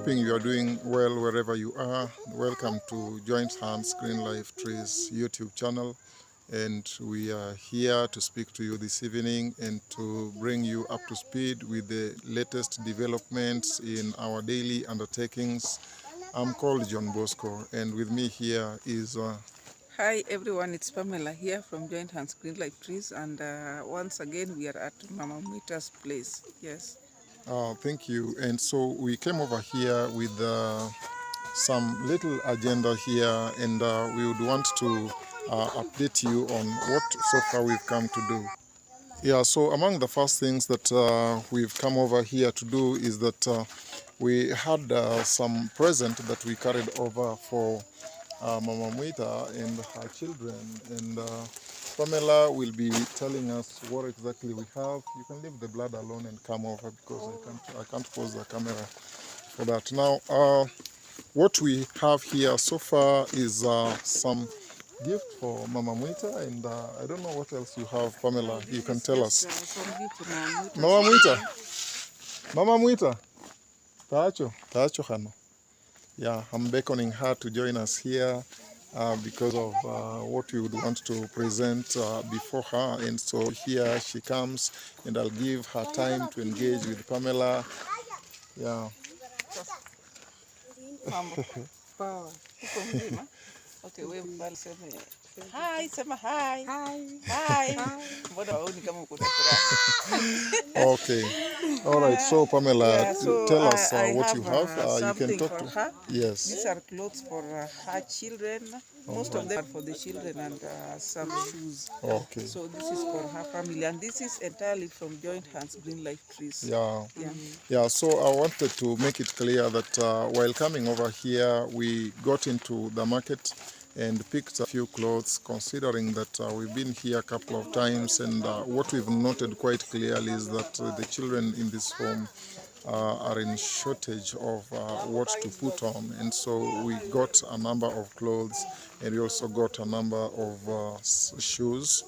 hoping you are doing well wherever you are. Welcome to Joint Hands Green Life Trees YouTube channel. And we are here to speak to you this evening and to bring you up to speed with the latest developments in our daily undertakings. I'm called John Bosco, and with me here is... Hi everyone, it's Pamela here from Joint Hands Green Life Trees, and once again we are at Mama Mwita's place. Yes. Thank you. And so we came over here with some little agenda here, and we would want to update you on what so far we've come to do. Yeah, so among the first things that we've come over here to do is that we had some present that we carried over for Mama Mwita and her children, and Pamela will be telling us what exactly we have. You can leave the blood alone and come over because I can't pause the camera for that. Now, what we have here so far is some gift for Mama Mwita, and I don't know what else you have, Pamela. You can tell us. Mama Mwita, Mama Mwita, Tacho Hano. Yeah, I'm beckoning her to join us here because of what we would want to present before her. And so here she comes, and I'll give her time to engage with Pamela. Yeah. Okay, hi, sema hi. Hi. Okay. All right. So Pamela, tell us what you have. You can talk for to her. Yes. These are clothes for her children. Most of them are for the children, and some shoes. Okay. So this is for her family, and this is entirely from Joint Hands Green Life Trees. Yeah. So I wanted to make it clear that while coming over here, we got into the market and picked a few clothes, considering that we've been here a couple of times, and what we've noted quite clearly is that the children in this home are in shortage of what to put on, and so we got a number of clothes, and we also got a number of shoes.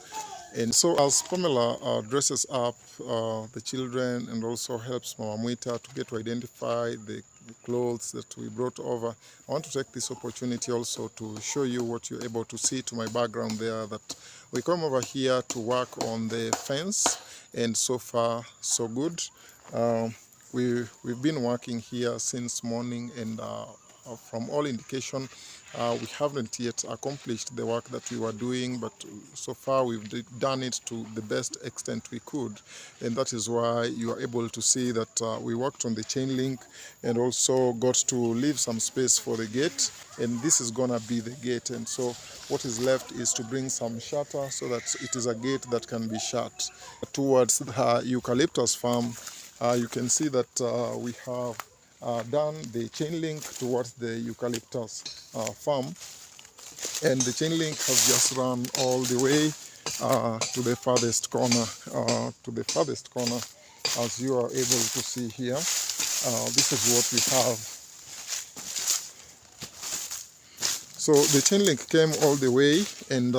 And so as Pamela dresses up the children and also helps Mama Mwita to get to identify the clothes that we brought over, I want to take this opportunity also to show you what you're able to see to my background there, that we come over here to work on the fence, and so far so good. We've been working here since morning, and from all indication, we haven't yet accomplished the work that we were doing, but so far we've done it to the best extent we could, and that is why you are able to see that we worked on the chain link and also got to leave some space for the gate, and this is gonna be the gate. And so what is left is to bring some shutter so that it is a gate that can be shut. Towards the eucalyptus farm, you can see that we have done the chain link towards the eucalyptus farm, and the chain link has just run all the way to the farthest corner. As you are able to see here, this is what we have. So the chain link came all the way, and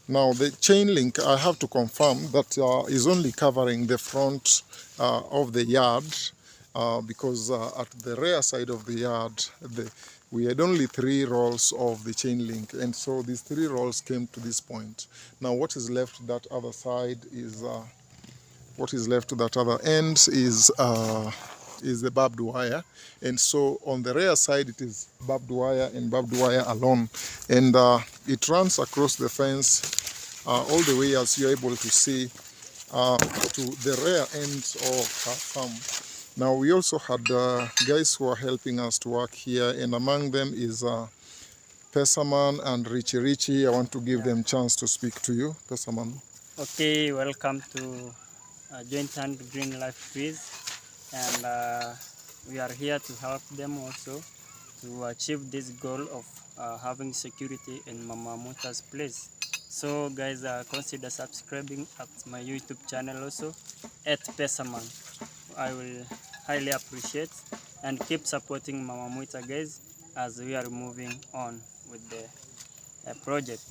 now the chain link, I have to confirm that is only covering the front of the yard, because at the rear side of the yard, we had only 3 rolls of the chain link, and so these 3 rolls came to this point. Now what is left that other side is, what is left to that other end is the barbed wire, and so on the rear side it is barbed wire and barbed wire alone, and it runs across the fence all the way, as you're able to see, to the rear end of her farm. Now we also had guys who are helping us to work here, and among them is Pesaman and Richie. I want to give them chance to speak to you. Pesaman. Okay, welcome to Joint Hand Green Life Trees, and we are here to help them also to achieve this goal of having security in Mama Mwita's place. So guys, consider subscribing at my YouTube channel also at Pesaman. I will highly appreciate, and keep supporting Mama Mwita, guys, as we are moving on with the project.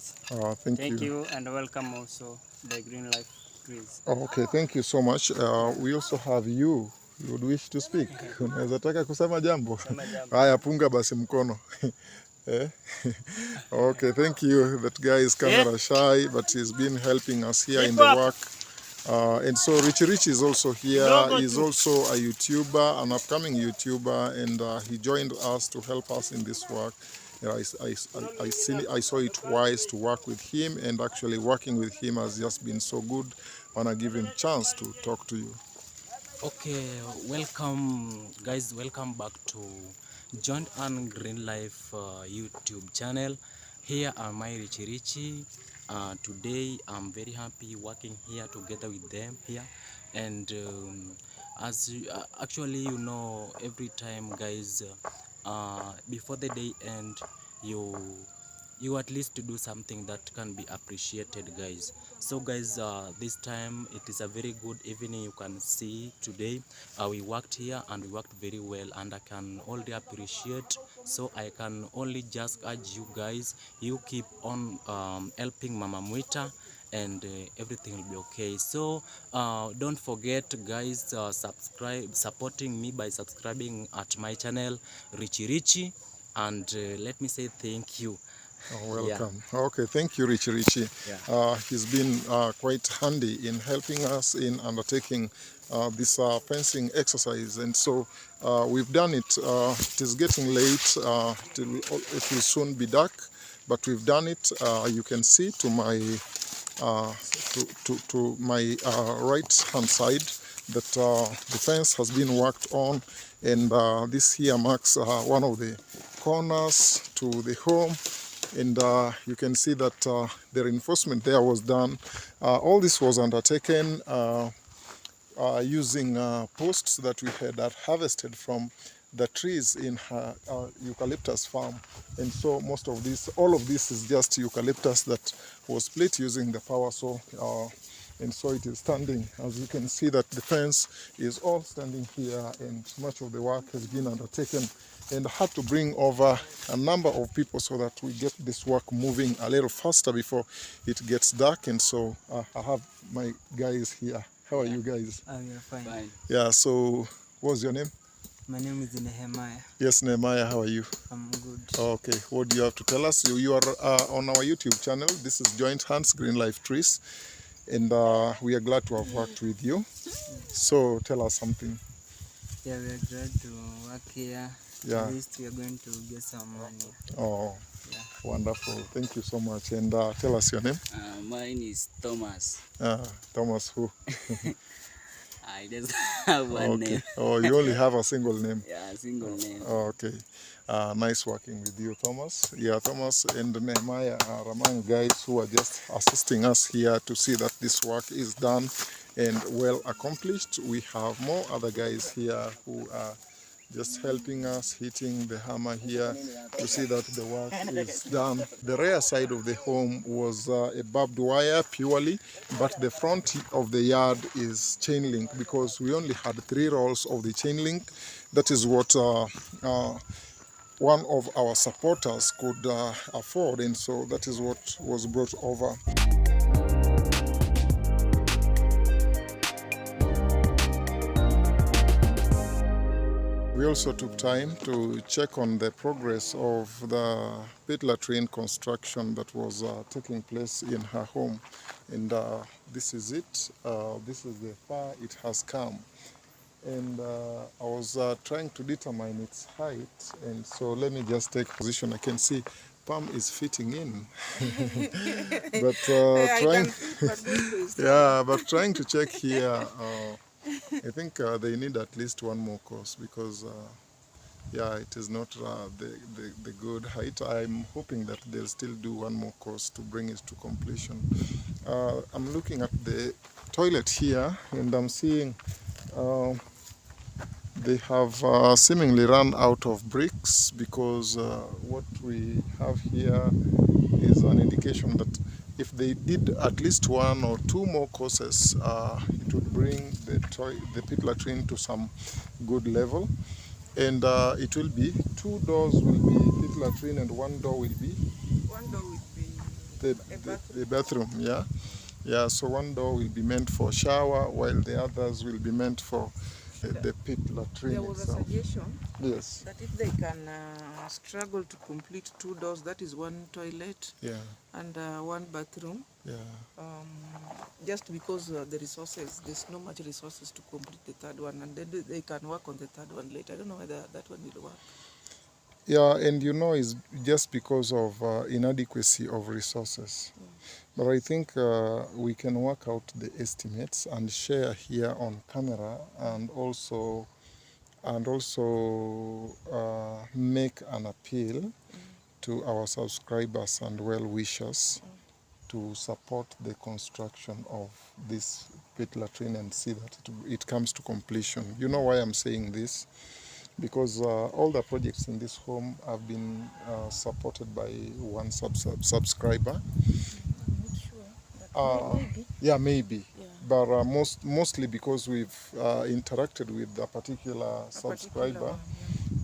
Thank you, and welcome also the Green Life Trees. Okay, thank you so much. We also have you You would wish to speak? Unaweza taka kusema jambo? Sema jambo. Haya, punga basi mkono. Eh? Okay, thank you. That guy is camera shy, but he's been helping us here in the work. And so Rich is also here. He's also a YouTuber, an upcoming YouTuber, and he joined us to help us in this work. I saw it wise to work with him, and actually working with him has just been so good. I want to give him a chance to talk to you. Okay, welcome guys, welcome back to Joint and Green Life YouTube channel. Here am I, Richie. Today I'm very happy working here together with them here, and as you, actually you know, every time guys, before the day end, you at least to do something that can be appreciated, guys. So guys, this time it is a very good evening. You can see today we worked here and we worked very well, and I can only appreciate. So I can only just urge you guys, you keep on helping Mama Mwita, and everything will be okay. So don't forget guys, supporting me by subscribing at my channel Richie, and let me say thank you. Oh, welcome. Yeah. Okay, thank you, Richie. Yeah. He's been quite handy in helping us in undertaking this fencing exercise, and so we've done it. It is getting late. It will soon be dark, but we've done it. You can see to my to my right hand side that the fence has been worked on, and this here marks one of the corners to the home. And you can see that the reinforcement there was done. All this was undertaken using posts that we had harvested from the trees in our eucalyptus farm. And so most of this, all of this is just eucalyptus that was split using the power saw. And so it is standing. As you can see that the fence is all standing here, and much of the work has been undertaken. And I had to bring over a number of people so that we get this work moving a little faster before it gets dark. And so I have my guys here. How are you guys? We are fine. Yeah, so what's your name? My name is Nehemiah. Yes, Nehemiah, how are you? I'm good. Okay, what do you have to tell us? You are on our YouTube channel. This is Joint Hands Green Life Trees, and we are glad to have worked with you. So tell us something. Yeah, we are glad to work here. Yeah. At least we are going to get some money. Oh, yeah. Wonderful. Thank you so much. And tell us your name. Mine is Thomas. Thomas who? I just have one name. Oh, you only have a single name. Yeah, a single name. Oh, okay. Nice working with you, Thomas. Yeah, Thomas and Nehemiah are among guys who are just assisting us here to see that this work is done and well accomplished. We have more other guys here who are just helping us, hitting the hammer here to see that the work is done. The rear side of the home was a barbed wire purely, but the front of the yard is chain link because we only had 3 rolls of the chain link. That is what one of our supporters could afford, and so that is what was brought over. We also took time to check on the progress of the pit latrine construction that was taking place in her home. And this is it. This is the far it has come. And I was trying to determine its height. And so let me just take position. I can see Pam is fitting in. But trying to check here. I think they need at least one more course because, yeah, it is not the good height. I'm hoping that they'll still do one more course to bring it to completion. I'm looking at the toilet here, and I'm seeing they have seemingly run out of bricks because what we have here is an indication that if they did at least 1 or 2 more courses, it would bring the pit latrine to some good level. And it will be 2 doors will be pit latrine and 1 door will be? 1 door will be the bathroom, yeah? Yeah, so 1 door will be meant for shower while the others will be meant for the pit latrine There was a itself. suggestion Yes. that if they can struggle to complete 2 doors, that is 1 toilet Yeah. and 1 bathroom, Yeah. just because the resources, there's no much resources to complete the 3rd one, and then they can work on the 3rd one later. I don't know whether that one will work. Yeah, and you know, it's just because of inadequacy of resources. But I think we can work out the estimates and share here on camera, and also make an appeal to our subscribers and well-wishers to support the construction of this pit latrine and see that it comes to completion. You know why I'm saying this? Because all the projects in this home have been supported by one subscriber. I'm not sure, but maybe. Yeah, maybe. Yeah. But mostly because we've interacted with a particular A particular subscriber, one,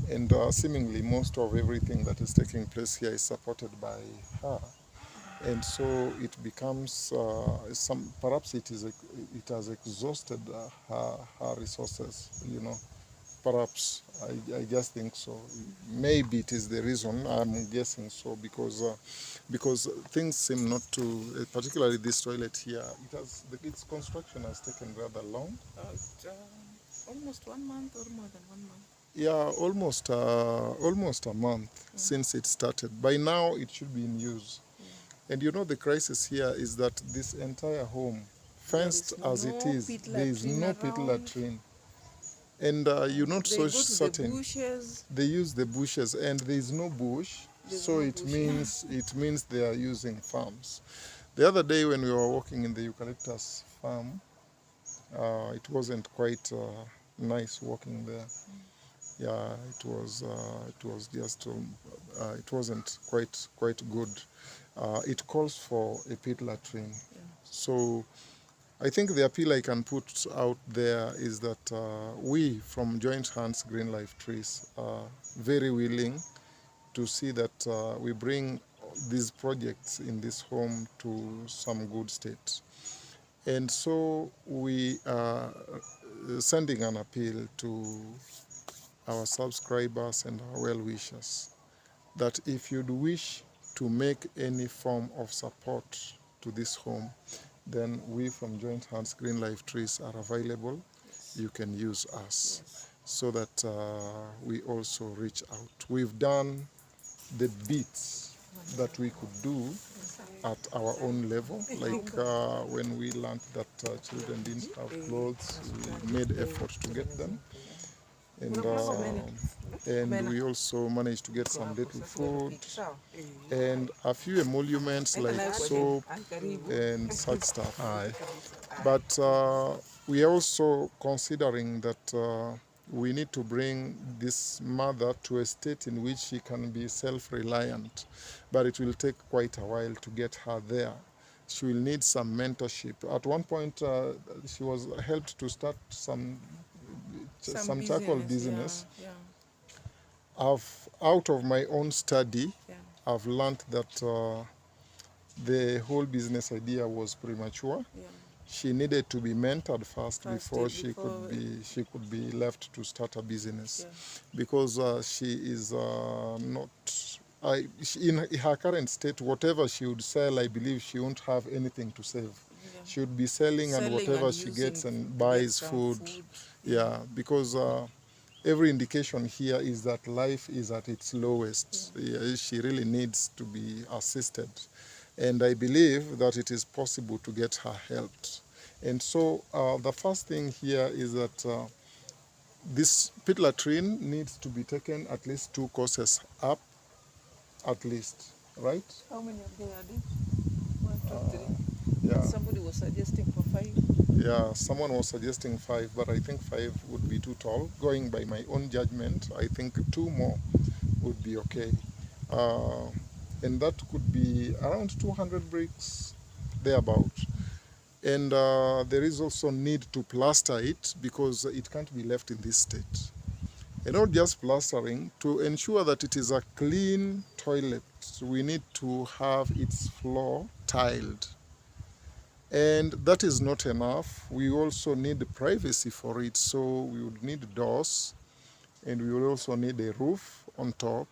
yeah. and seemingly most of everything that is taking place here is supported by her. And so it becomes perhaps it has exhausted her resources, you know. Perhaps, I just think so. Maybe it is the reason, I'm guessing so, because things seem not to, particularly this toilet here, its construction has taken rather long. Almost 1 month or more than 1 month. Yeah, almost a month since it started. By now it should be in use. And you know, the crisis here is that this entire home, fenced as it is, there is no pit latrine. And you're not so certain. The bushes. They use the bushes, and there is no bush, so it means they are using farms. The other day when we were walking in the eucalyptus farm, it wasn't quite nice walking there. Yeah, it was just it wasn't quite good. It calls for a pit latrine. So I think the appeal I can put out there is that we from Joint Hands Green Life Trees are very willing to see that we bring these projects in this home to some good state. And so we are sending an appeal to our subscribers and our well-wishers that if you'd wish to make any form of support to this home, then we from Joint Hands Green Life Trees are available. You can use us so that we also reach out. We've done the bits that we could do at our own level, like when we learned that children didn't have clothes, we made effort to get them. And we also managed to get some little food and a few emoluments like soap and such stuff. But we are also considering that we need to bring this mother to a state in which she can be self-reliant, but it will take quite a while to get her there. She will need some mentorship. At one point, she was helped to start some charcoal business. Yeah. Out of my own study, I've learned that the whole business idea was premature. Yeah. She needed to be mentored first before she could be left to start a business, because she is not. In her current state, whatever she would sell, I believe she won't have anything to save. She would be selling and whatever she gets and buys food. Yeah, because every indication here is that life is at its lowest. Yeah, she really needs to be assisted. And I believe that it is possible to get her helped. And so the first thing here is that this pit latrine needs to be taken at least 2 courses up, at least, right? How many of them are there? 1, 2, 3. Yeah. Somebody was suggesting for 5. Yeah, someone was suggesting 5, but I think 5 would be too tall. Going by my own judgment, I think 2 more would be okay. And that could be around 200 bricks, thereabout. And there is also need to plaster it because it can't be left in this state. And not just plastering, to ensure that it is a clean toilet, we need to have its floor tiled. And that is not enough. We also need privacy for it, so we would need doors, and we will also need a roof on top,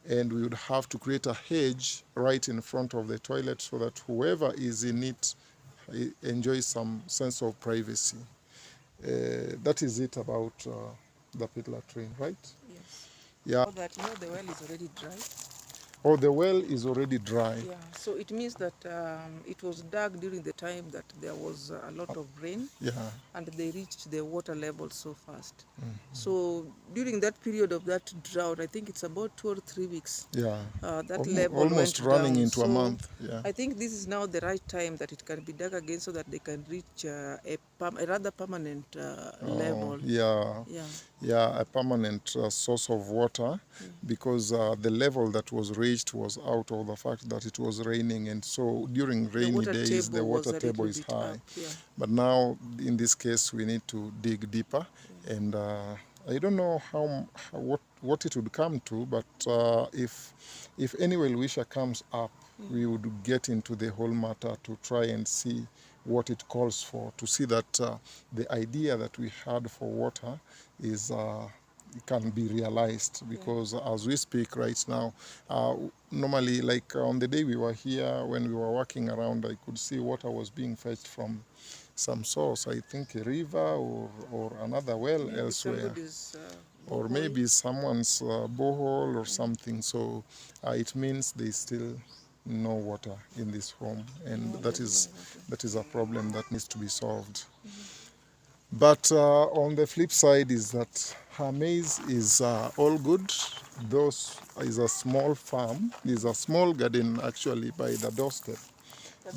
and we would have to create a hedge right in front of the toilet so that whoever is in it enjoys some sense of privacy. That is it about the pit latrine, right? Yes. Yeah. So that the well is already dry. Oh, the well is already dry. Yeah. So it means that it was dug during the time that there was a lot of rain. Yeah. And they reached the water level so fast. So during that period of that drought, I think it's about 2 or 3 weeks. Yeah. That level almost went running down. into a So month. Yeah. I think this is now the right time that it can be dug again so that they can reach a rather permanent level. Yeah. Yeah. Yeah, a permanent source of water, because the level that was reached was out of the fact that it was raining, and so during rainy days the water table is high. Up, yeah. But now in this case we need to dig deeper, and I don't know what it would come to, but if any well-wisher comes up, we would get into the whole matter to try and see what it calls for, to see that the idea that we had for water is can be realized, because as we speak right now, normally, like on the day we were here, when we were walking around, I could see water was being fetched from some source, I think a river or another well elsewhere, or maybe someone's borehole or something. So it means there is still no water in this home, and that is a problem that needs to be solved. But on the flip side is that her maize is all good. Those is a small farm, is a small garden actually by the doorstep.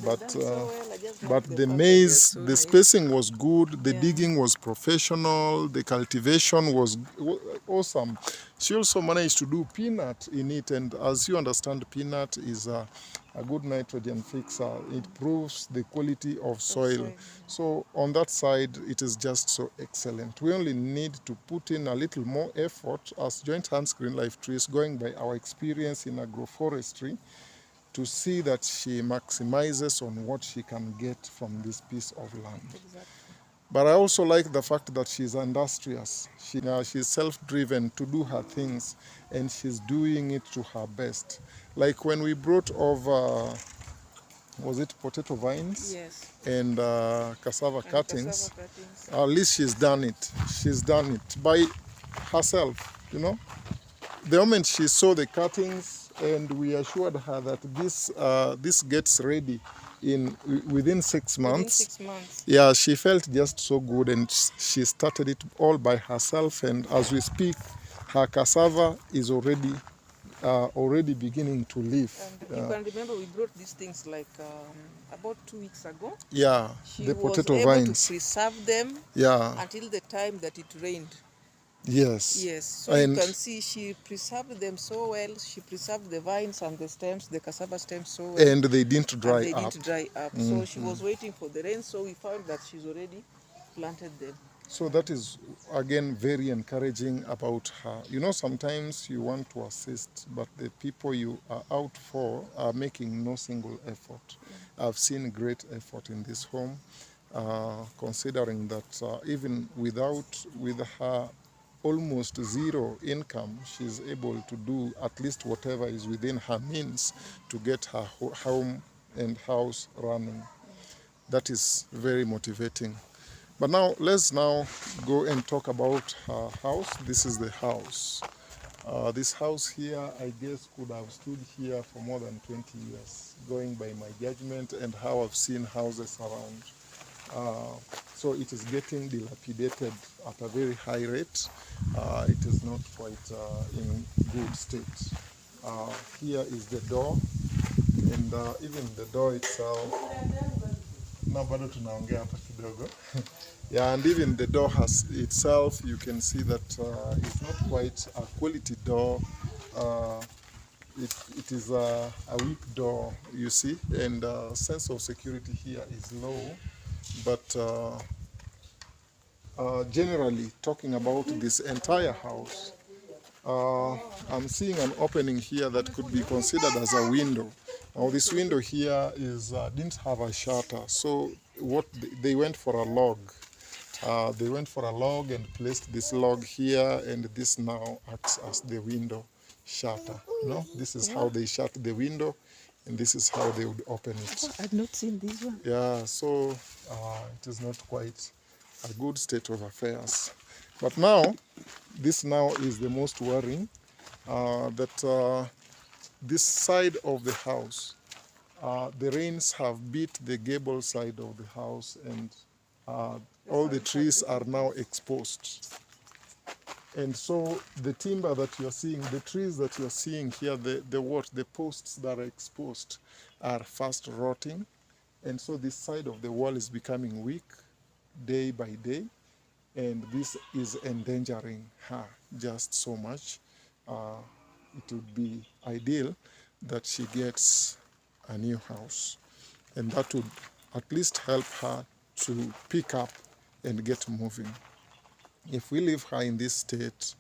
But the maize, the spacing was good, the digging was professional, the cultivation was awesome. She also managed to do peanut in it, and as you understand, peanut is a good nitrogen fixer. It improves the quality of soil. So on that side, it is just so excellent. We only need to put in a little more effort as Joint Hands Green Life Trees, going by our experience in agroforestry, to see that she maximizes on what she can get from this piece of land. Exactly. But I also like the fact that she's industrious. She's self-driven to do her things, and she's doing it to her best. Like when we brought over, was it potato vines? Yes. And cassava cuttings. Cassava cuttings. At least she's done it. She's done it by herself, you know. The moment she saw the cuttings, and we assured her that this gets ready within 6 months. Within 6 months. Yeah, she felt just so good, and she started it all by herself. And as we speak, her cassava is already beginning to leaf. And you can remember we brought these things like about 2 weeks ago. Yeah, She the potato was able vines. to preserve them until the time that it rained. Yes. Yes. So you can see she preserved them so well. She preserved the vines and the stems, the cassava stems so well. And they didn't dry up. So she was waiting for the rain. So we found that she's already planted them. So that is, again, very encouraging about her. You know, sometimes you want to assist, but the people you are out for are making no single effort. I've seen great effort in this home, considering that even with her almost zero income, she's able to do at least whatever is within her means to get her home and house running. That is very motivating. But now, let's now go and talk about her house. This is the house. This house here, I guess, could have stood here for more than 20 years, going by my judgment and how I've seen houses around. So it is getting dilapidated at a very high rate. It is not quite in good state. Here is the door, and even the door itself. Na bado tunaongea hapa kidogo. Yeah, and even the door itself, you can see that it's not quite a quality door. It is a weak door, you see, and sense of security here is low. But generally, talking about this entire house, I'm seeing an opening here that could be considered as a window. Now this window here is didn't have a shutter, so what they went for a log. They went for a log and placed this log here, and this now acts as the window shutter. This is how they shut the window, and this is how they would open it. I've not seen this one. Yeah, so it is not quite a good state of affairs. But now, this now is the most worrying, that this side of the house, the rains have beat the gable side of the house, and all the trees are now exposed. And so the timber that you're seeing, the trees that you're seeing here, the posts that are exposed are fast rotting. And so this side of the wall is becoming weak day by day. And this is endangering her just so much. It would be ideal that she gets a new house. And that would at least help her to pick up and get moving. If we leave her in this state,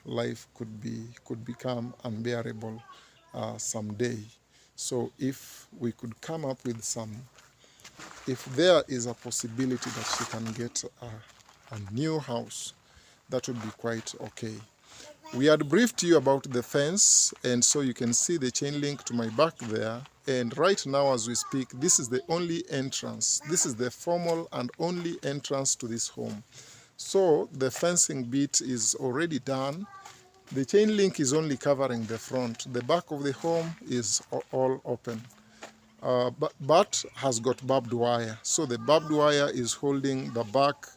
life could become unbearable someday. So if we could come up with if there is a possibility that she can get a new house, that would be quite okay. We had briefed you about the fence, and so you can see the chain link to my back there. And right now as we speak, this is the only entrance. This is the formal and only entrance to this home. So the fencing bit is already done. The chain link is only covering the front. The back of the home is all open, but has got barbed wire. So the barbed wire is holding the back,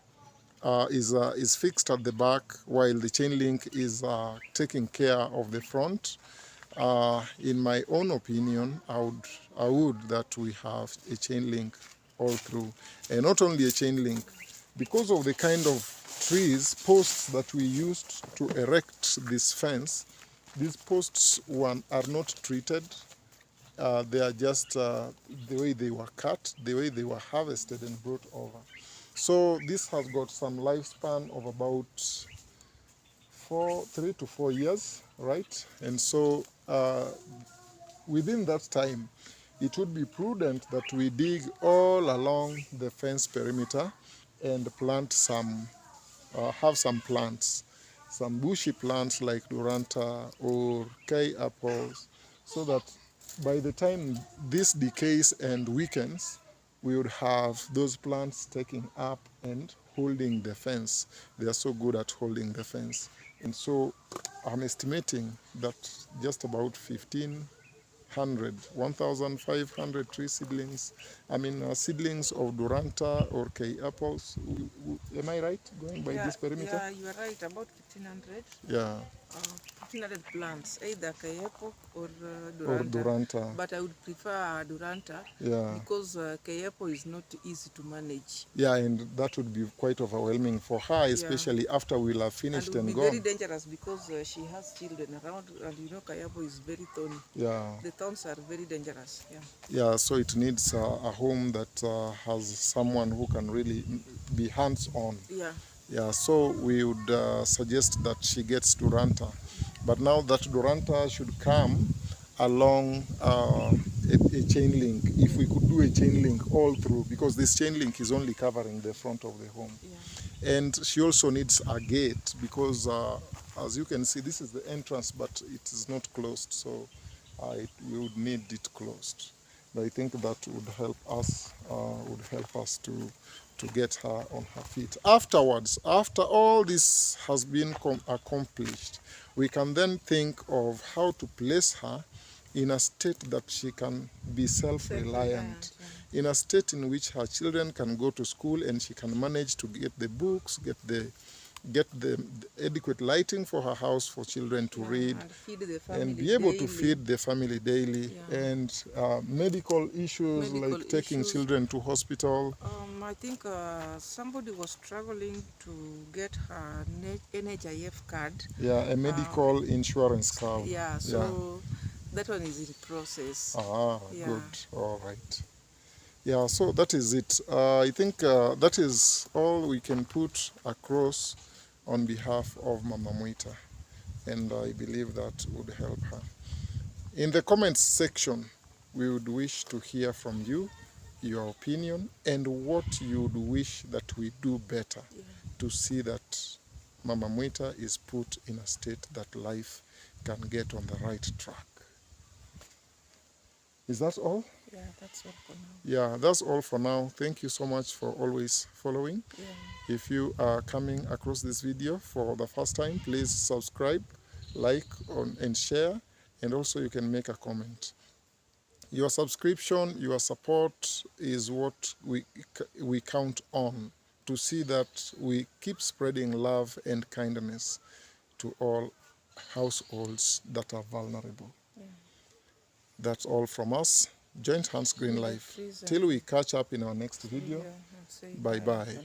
is fixed at the back, while the chain link is taking care of the front. In my own opinion, I would that we have a chain link all through, and not only a chain link, because of the kind of posts that we used to erect this fence. These posts are not treated. They are just the way they were cut, the way they were harvested and brought over. So this has got some lifespan of about 3 to 4 years, right? And so within that time, it would be prudent that we dig all along the fence perimeter and plant have some plants, some bushy plants like Duranta or K apples, so that by the time this decays and weakens, we would have those plants taking up and holding the fence. They are so good at holding the fence. And so I'm estimating that just about 1,500 tree seedlings, seedlings of Duranta or K apples. Am I right, going by this perimeter? Yeah, you are right, about 1,500. Yeah. 1,500 plants, either K apple or Or Duranta. But I would prefer Duranta, because K apple is not easy to manage. Yeah, and that would be quite overwhelming for her, especially after we'll have finished and gone. It would be very dangerous because she has children around, and you know K apple is very thorny. Yeah. The thorns are very dangerous. Yeah. Yeah, so it needs a home that has someone who can really be hands-on. Yeah. Yeah, so we would suggest that she gets Duranta. But now that Duranta should come along a chain link, if we could do a chain link all through, because this chain link is only covering the front of the home. Yeah. And she also needs a gate, because as you can see, this is the entrance, but it is not closed, so we would need it closed. But I think that would help us, to get her on her feet. Afterwards, after all this has been accomplished, we can then think of how to place her in a state that she can be self-reliant, in a state in which her children can go to school and she can manage to get the books, get the adequate lighting for her house for children to read, and feed the family and be able daily. to feed the family daily, and medical issues like taking children to hospital. I think somebody was struggling to get her NHIF card. Yeah, a medical insurance card. Yeah, so that one is in process. Good. All right. Yeah, so that is it. I think that is all we can put across on behalf of Mama Mwita, and I believe that would help her. In the comments section, we would wish to hear from you, your opinion, and what you would wish that we do better to see that Mama Mwita is put in a state that life can get on the right track. Is that all? Yeah, that's all for now. Yeah, that's all for now. Thank you so much for always following. Yeah. If you are coming across this video for the first time, please subscribe, like, and share, and also you can make a comment. Your subscription, your support is what we count on to see that we keep spreading love and kindness to all households that are vulnerable. Yeah. That's all from us. Joint Hands Green Yeah, Life. please, Till we catch up in our next video. Yeah, I'll say Bye-bye. for now.